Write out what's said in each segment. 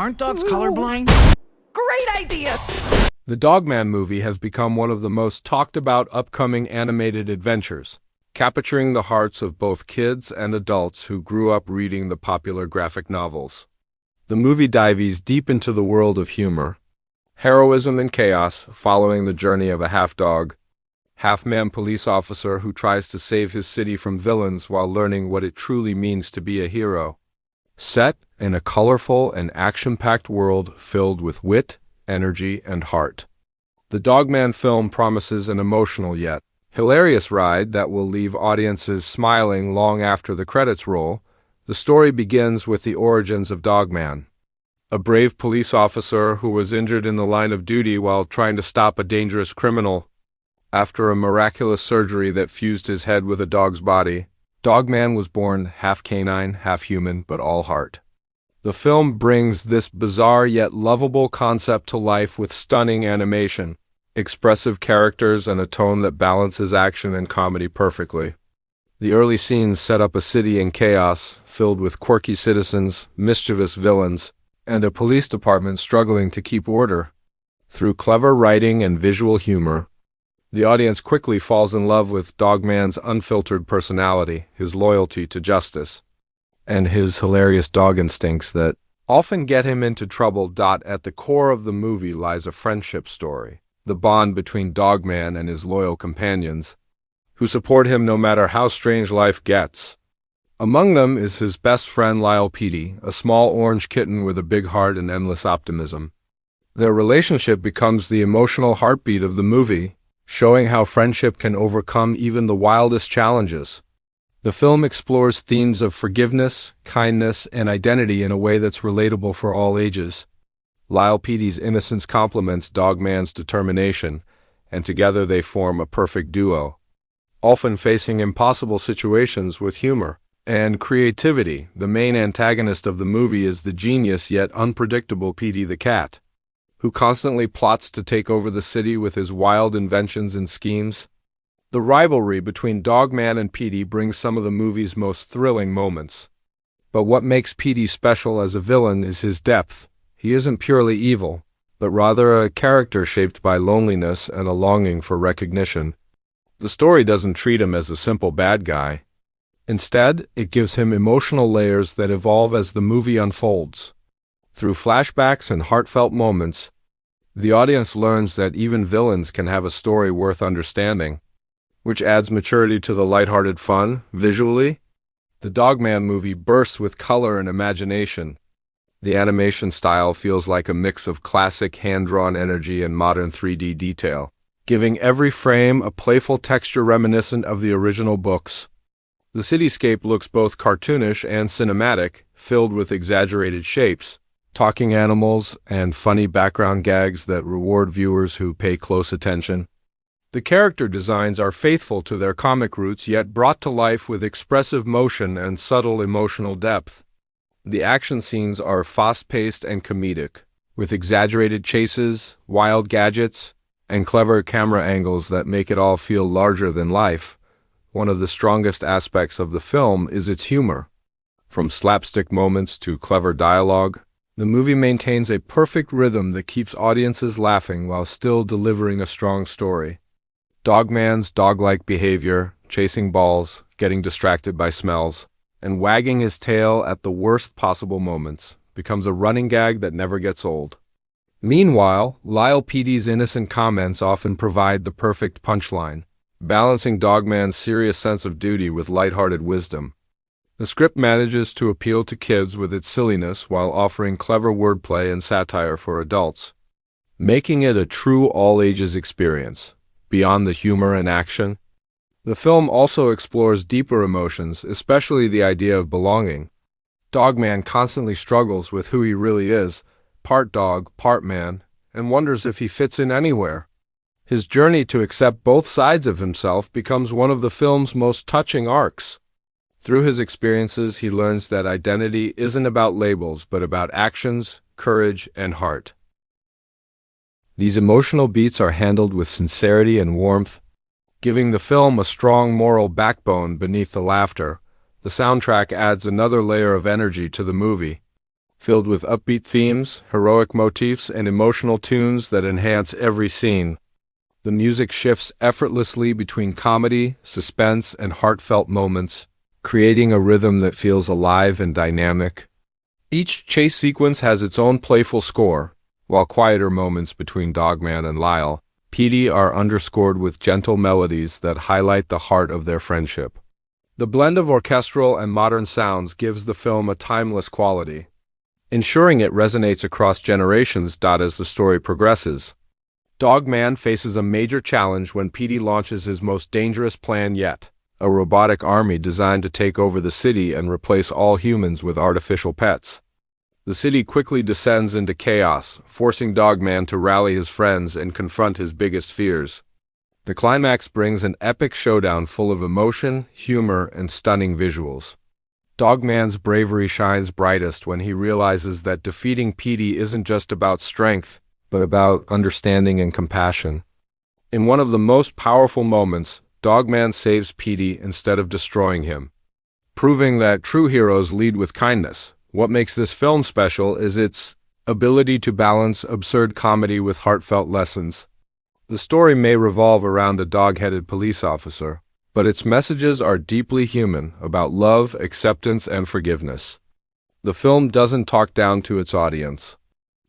Aren't dogs colorblind? Great idea! The Dogman movie has become one of the most talked about upcoming animated adventures, capturing the hearts of both kids and adults who grew up reading the popular graphic novels. The movie dives deep into the world of humor, heroism and chaos, following the journey of a half-dog, half-man police officer who tries to save his city from villains while learning what it truly means to be a hero. Set in a colorful and action-packed world filled with wit, energy, and heart. The Dogman film promises an emotional yet hilarious ride that will leave audiences smiling long after the credits roll. The story begins with the origins of Dogman, a brave police officer who was injured in the line of duty while trying to stop a dangerous criminal. After a miraculous surgery that fused his head with a dog's body, Dogman was born half canine, half human, but all heart. The film brings this bizarre yet lovable concept to life with stunning animation, expressive characters, and a tone that balances action and comedy perfectly. The early scenes set up a city in chaos, filled with quirky citizens, mischievous villains, and a police department struggling to keep order. Through clever writing and visual humor, the audience quickly falls in love with Dogman's unfiltered personality, his loyalty to justice, and his hilarious dog instincts that often get him into trouble. At the core of the movie lies a friendship story, the bond between Dogman and his loyal companions, who support him no matter how strange life gets. Among them is his best friend Dav Pilkey, a small orange kitten with a big heart and endless optimism. Their relationship becomes the emotional heartbeat of the movie, showing how friendship can overcome even the wildest challenges. The film explores themes of forgiveness, kindness, and identity in a way that's relatable for all ages. Dav Pilkey's innocence complements Dogman's determination, and together they form a perfect duo, often facing impossible situations with humor and creativity. The main antagonist of the movie is the genius yet unpredictable Pilkey the cat, who constantly plots to take over the city with his wild inventions and schemes. The rivalry between Dogman and Pilkey brings some of the movie's most thrilling moments. But what makes Pilkey special as a villain is his depth. He isn't purely evil, but rather a character shaped by loneliness and a longing for recognition. The story doesn't treat him as a simple bad guy. Instead, it gives him emotional layers that evolve as the movie unfolds. Through flashbacks and heartfelt moments, the audience learns that even villains can have a story worth understanding, which adds maturity to the lighthearted fun. Visually, the Dogman movie bursts with color and imagination. The animation style feels like a mix of classic hand-drawn energy and modern 3D detail, giving every frame a playful texture reminiscent of the original books. The cityscape looks both cartoonish and cinematic, filled with exaggerated shapes, talking animals, and funny background gags that reward viewers who pay close attention. The character designs are faithful to their comic roots yet brought to life with expressive motion and subtle emotional depth. The action scenes are fast-paced and comedic, with exaggerated chases, wild gadgets, and clever camera angles that make it all feel larger than life. One of the strongest aspects of the film is its humor. From slapstick moments to clever dialogue, the movie maintains a perfect rhythm that keeps audiences laughing while still delivering a strong story. Dogman's dog-like behavior, chasing balls, getting distracted by smells, and wagging his tail at the worst possible moments, becomes a running gag that never gets old. Meanwhile, Dav Pilkey's innocent comments often provide the perfect punchline, balancing Dogman's serious sense of duty with lighthearted wisdom. The script manages to appeal to kids with its silliness while offering clever wordplay and satire for adults, making it a true all-ages experience. Beyond the humor and action, the film also explores deeper emotions, especially the idea of belonging. Dogman constantly struggles with who he really is, part dog, part man, and wonders if he fits in anywhere. His journey to accept both sides of himself becomes one of the film's most touching arcs. Through his experiences, he learns that identity isn't about labels, but about actions, courage, and heart. These emotional beats are handled with sincerity and warmth, giving the film a strong moral backbone beneath the laughter. The soundtrack adds another layer of energy to the movie, filled with upbeat themes, heroic motifs, and emotional tunes that enhance every scene. The music shifts effortlessly between comedy, suspense, and heartfelt moments, creating a rhythm that feels alive and dynamic. Each chase sequence has its own playful score, while quieter moments between Dogman and Lyle, Petey, are underscored with gentle melodies that highlight the heart of their friendship. The blend of orchestral and modern sounds gives the film a timeless quality, ensuring it resonates across generations. As the story progresses, Dogman faces a major challenge when Petey launches his most dangerous plan yet, a robotic army designed to take over the city and replace all humans with artificial pets. The city quickly descends into chaos, forcing Dogman to rally his friends and confront his biggest fears. The climax brings an epic showdown full of emotion, humor, and stunning visuals. Dogman's bravery shines brightest when he realizes that defeating Petey isn't just about strength, but about understanding and compassion. In one of the most powerful moments, Dogman saves Petey instead of destroying him, proving that true heroes lead with kindness. What makes this film special is its ability to balance absurd comedy with heartfelt lessons. The story may revolve around a dog-headed police officer, but its messages are deeply human, about love, acceptance, and forgiveness. The film doesn't talk down to its audience.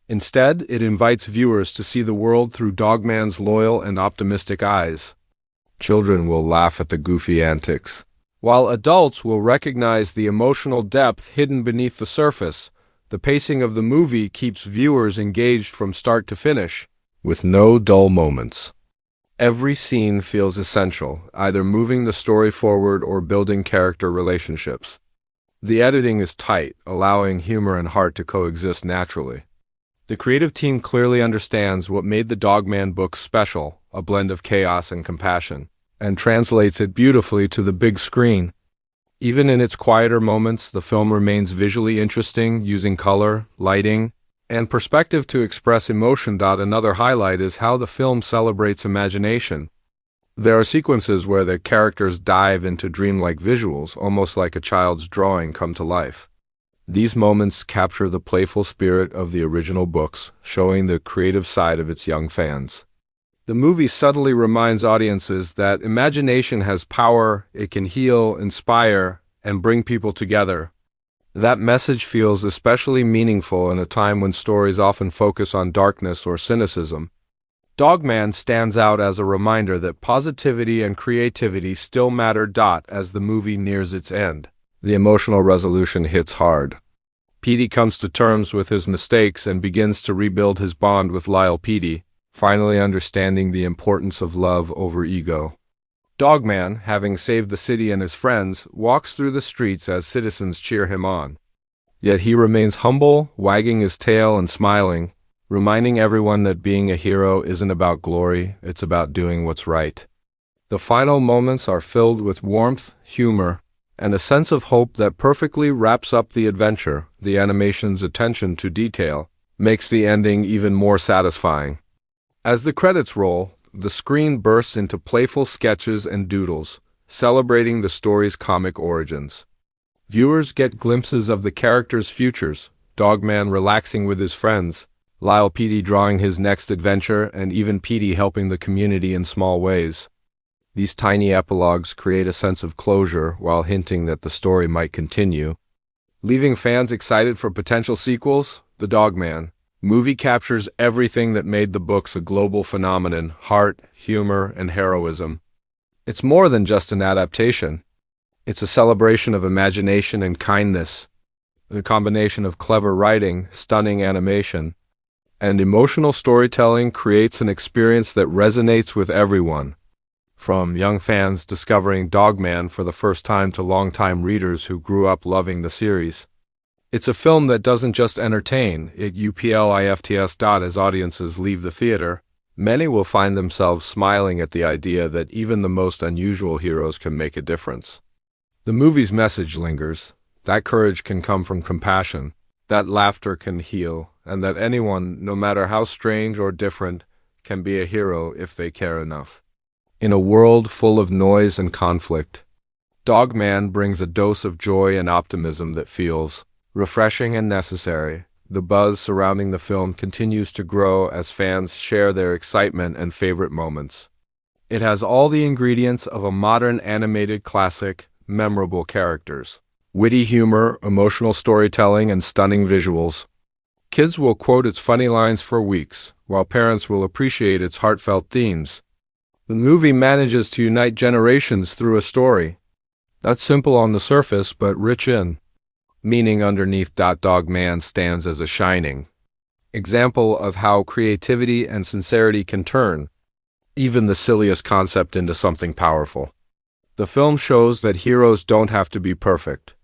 Instead, it invites viewers to see the world through Dogman's loyal and optimistic eyes. Children will laugh at the goofy antics, while adults will recognize the emotional depth hidden beneath the surface. The pacing of the movie keeps viewers engaged from start to finish, with no dull moments. Every scene feels essential, either moving the story forward or building character relationships. The editing is tight, allowing humor and heart to coexist naturally. The creative team clearly understands what made the Dogman books special, a blend of chaos and compassion, and translates it beautifully to the big screen. Even in its quieter moments, the film remains visually interesting, using color, lighting, and perspective to express emotion. Another highlight is how the film celebrates imagination. There are sequences where the characters dive into dreamlike visuals, almost like a child's drawing come to life. These moments capture the playful spirit of the original books, showing the creative side of its young fans. The movie subtly reminds audiences that imagination has power, it can heal, inspire, and bring people together. That message feels especially meaningful in a time when stories often focus on darkness or cynicism. Dogman stands out as a reminder that positivity and creativity still matter. As the movie nears its end, the emotional resolution hits hard. Petey comes to terms with his mistakes and begins to rebuild his bond with Lyle Petey, finally understanding the importance of love over ego. Dogman, having saved the city and his friends, walks through the streets as citizens cheer him on. Yet he remains humble, wagging his tail and smiling, reminding everyone that being a hero isn't about glory, it's about doing what's right. The final moments are filled with warmth, humor, and a sense of hope that perfectly wraps up the adventure. The animation's attention to detail makes the ending even more satisfying. As the credits roll, the screen bursts into playful sketches and doodles, celebrating the story's comic origins. Viewers get glimpses of the characters' futures, Dogman relaxing with his friends, Lyle Petey drawing his next adventure, and even Petey helping the community in small ways. These tiny epilogues create a sense of closure while hinting that the story might continue, leaving fans excited for potential sequels. The Dogman movie captures everything that made the books a global phenomenon: heart, humor, and heroism. It's more than just an adaptation. It's a celebration of imagination and kindness. The combination of clever writing, stunning animation, and emotional storytelling creates an experience that resonates with everyone, from young fans discovering Dogman for the first time to longtime readers who grew up loving the series. It's a film that doesn't just entertain, it uplifts. As audiences leave the theater, many will find themselves smiling at the idea that even the most unusual heroes can make a difference. The movie's message lingers, that courage can come from compassion, that laughter can heal, and that anyone, no matter how strange or different, can be a hero if they care enough. In a world full of noise and conflict, Dogman brings a dose of joy and optimism that feels Refreshing and necessary, the buzz surrounding the film continues to grow as fans share their excitement and favorite moments. It has all the ingredients of a modern animated classic, memorable characters, witty humor, emotional storytelling, and stunning visuals. Kids will quote its funny lines for weeks, while parents will appreciate its heartfelt themes. The movie manages to unite generations through a story that's simple on the surface but rich in meaning underneath. Dog Man stands as a shining example of how creativity and sincerity can turn even the silliest concept into something powerful. The film shows that heroes don't have to be perfect.